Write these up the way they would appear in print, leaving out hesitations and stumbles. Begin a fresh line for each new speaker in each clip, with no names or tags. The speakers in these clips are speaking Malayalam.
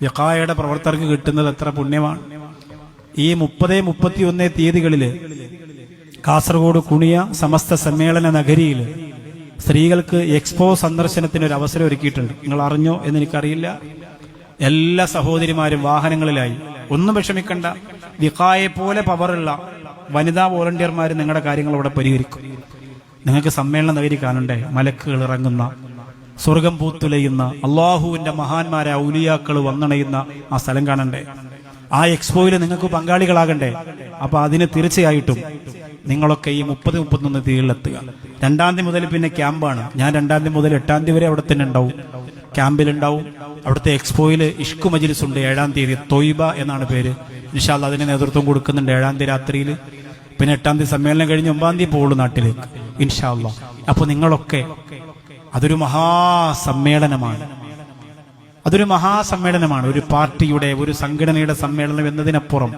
വിഖായയുടെ പ്രവർത്തകർക്ക് കിട്ടുന്നത് എത്ര പുണ്യമാണ്. ഈ 30, 31 തീയതികളിൽ കാസർഗോഡ് കുണിയ സമസ്ത സമ്മേളന നഗരിയിൽ സ്ത്രീകൾക്ക് എക്സ്പോ സന്ദർശനത്തിന് ഒരു അവസരം ഒരുക്കിയിട്ടുണ്ട്. നിങ്ങൾ അറിഞ്ഞോ എന്ന് എനിക്കറിയില്ല. എല്ലാ സഹോദരിമാരും വാഹനങ്ങളിലായി. ഒന്നും വിഷമിക്കണ്ട, വിഖായെ പോലെ പവറുള്ള വനിതാ വോളണ്ടിയർമാർ നിങ്ങളുടെ കാര്യങ്ങൾ അവിടെ പരിഹരിക്കും. നിങ്ങൾക്ക് സമ്മേളന നഗരി കാണണ്ടേ? മലക്കുകൾ ഇറങ്ങുന്ന, സ്വർഗം പൂത്തുലയുന്ന, അള്ളാഹുവിന്റെ മഹാന്മാരെ ഔലിയാക്കൾ വന്നണയുന്ന ആ സ്ഥലം കാണണ്ടേ? ആ എക്സ്പോയിൽ നിങ്ങൾക്ക് പങ്കാളികളാകണ്ടേ? അപ്പൊ അതിന് തീർച്ചയായിട്ടും നിങ്ങളൊക്കെ ഈ 30, 31 തീയതിയിലെത്തുക. 2-ാം തീയതി മുതൽ പിന്നെ ക്യാമ്പാണ്. ഞാൻ 2-ാം തീയതി മുതൽ 8-ാം തീയതി വരെ അവിടെ തന്നെ ഉണ്ടാവും, ക്യാമ്പിലുണ്ടാവും. അവിടുത്തെ എക്സ്പോയിൽ ഇഷ്ക് മജ്ലിസ് ഉണ്ട്. 7-ാം തീയതി തൊയ്ബ എന്നാണ് പേര്. ഇൻഷാ അല്ലാഹ് അതിന് നേതൃത്വം കൊടുക്കുന്നുണ്ട് 7-ാം തീയതി രാത്രിയിൽ. പിന്നെ 8-ാം തീയതി സമ്മേളനം കഴിഞ്ഞ് 9-ാം തീയതി പോകുള്ളൂ നാട്ടിലേക്ക് ഇൻഷാ അല്ലാഹ്. അപ്പൊ നിങ്ങളൊക്കെ അതൊരു മഹാസമ്മേളനമാണ്. അതൊരു മഹാസമ്മേളനമാണ്. ഒരു പാർട്ടിയുടെ, ഒരു സംഘടനയുടെ സമ്മേളനം എന്നതിനപ്പുറം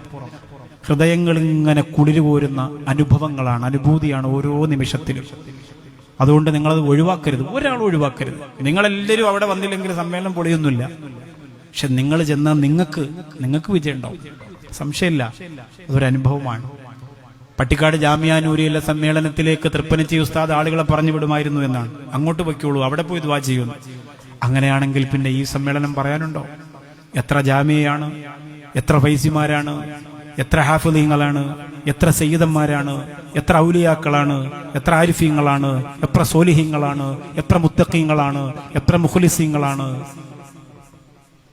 ഹൃദയങ്ങൾ ഇങ്ങനെ കുളിര് കോരുന്ന അനുഭവങ്ങളാണ്, അനുഭൂതിയാണ് ഓരോ നിമിഷത്തിലും. അതുകൊണ്ട് നിങ്ങളത് ഒഴിവാക്കരുത്, ഒരാൾ ഒഴിവാക്കരുത്. നിങ്ങളെല്ലാവരും അവിടെ വന്നില്ലെങ്കിൽ സമ്മേളനം പൊളിയൊന്നുമില്ല. പക്ഷെ നിങ്ങൾ ചെന്നാൽ നിങ്ങൾക്ക് വിജയം ഉണ്ടാവും, സംശയമില്ല. അതൊരനുഭവമാണ്. പട്ടിക്കാട് ജാമിഅ നൂരിയയിലെ സമ്മേളനത്തിലേക്ക് തൃപ്പനച്ചി ഉസ്താദ് ആളുകളെ പറഞ്ഞു വിടുമായിരുന്നു എന്നാണ്. അങ്ങോട്ട് പൊയ്ക്കോളൂ, അവിടെ പോയി ദുആ ചെയ്യുന്നു. അങ്ങനെയാണെങ്കിൽ പിന്നെ ഈ സമ്മേളനം പറയാനുണ്ടോ? എത്ര ജാമിയയാണ്, എത്ര ഫൈസിമാരാണ്, എത്ര ഹാഫിളീങ്ങളാണ്, എത്ര സയ്യിദന്മാരാണ്, എത്ര ഔലിയാക്കളാണ്, എത്ര ആരിഫീങ്ങളാണ്, എത്ര സോലിഹീങ്ങളാണ്, എത്ര മുത്തഖീങ്ങളാണ്, എത്ര മുഖ്ലിസീങ്ങളാണ്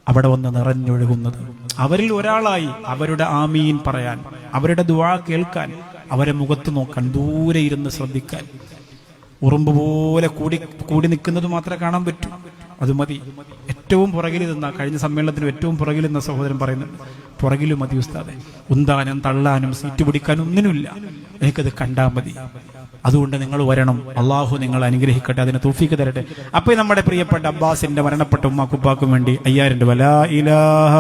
അവിടെ വന്ന് നിറഞ്ഞൊഴുകുന്നത്. അവരിൽ ഒരാളായി അവരുടെ ആമീൻ പറയാൻ, അവരുടെ ദുആ കേൾക്കാൻ, അവരെ മുഖത്ത് നോക്കാൻ, ദൂരെ ഇരുന്ന് ശ്രദ്ധിക്കാൻ. ഉറുമ്പ് പോലെ കൂടി നിൽക്കുന്നത് മാത്രമേ കാണാൻ പറ്റൂ. അത് മതി. ഏറ്റവും പുറകിൽ നിന്ന, കഴിഞ്ഞ സമ്മേളനത്തിന് ഏറ്റവും പുറകിൽ നിന്ന സഹോദരൻ പറയുന്നുണ്ട്, പുറകിലും മതി ഉസ്താദെ, ഉന്താനും തള്ളാനും സീറ്റ് പിടിക്കാനും ഒന്നിനുമില്ല, എനിക്കത് കണ്ടാൽ മതി. അതുകൊണ്ട് നിങ്ങൾ വരണം. അള്ളാഹു നിങ്ങൾ അനുഗ്രഹിക്കട്ടെ, അതിന് തൗഫീഖ് തരട്ടെ. അപ്പൊ നമ്മുടെ പ്രിയപ്പെട്ട അബ്ബാസിന്റെ മരണപ്പെട്ട ഉമ്മാക്കുപ്പാക്കും വേണ്ടി 5000 രൂപ. ലാ ഇലാഹ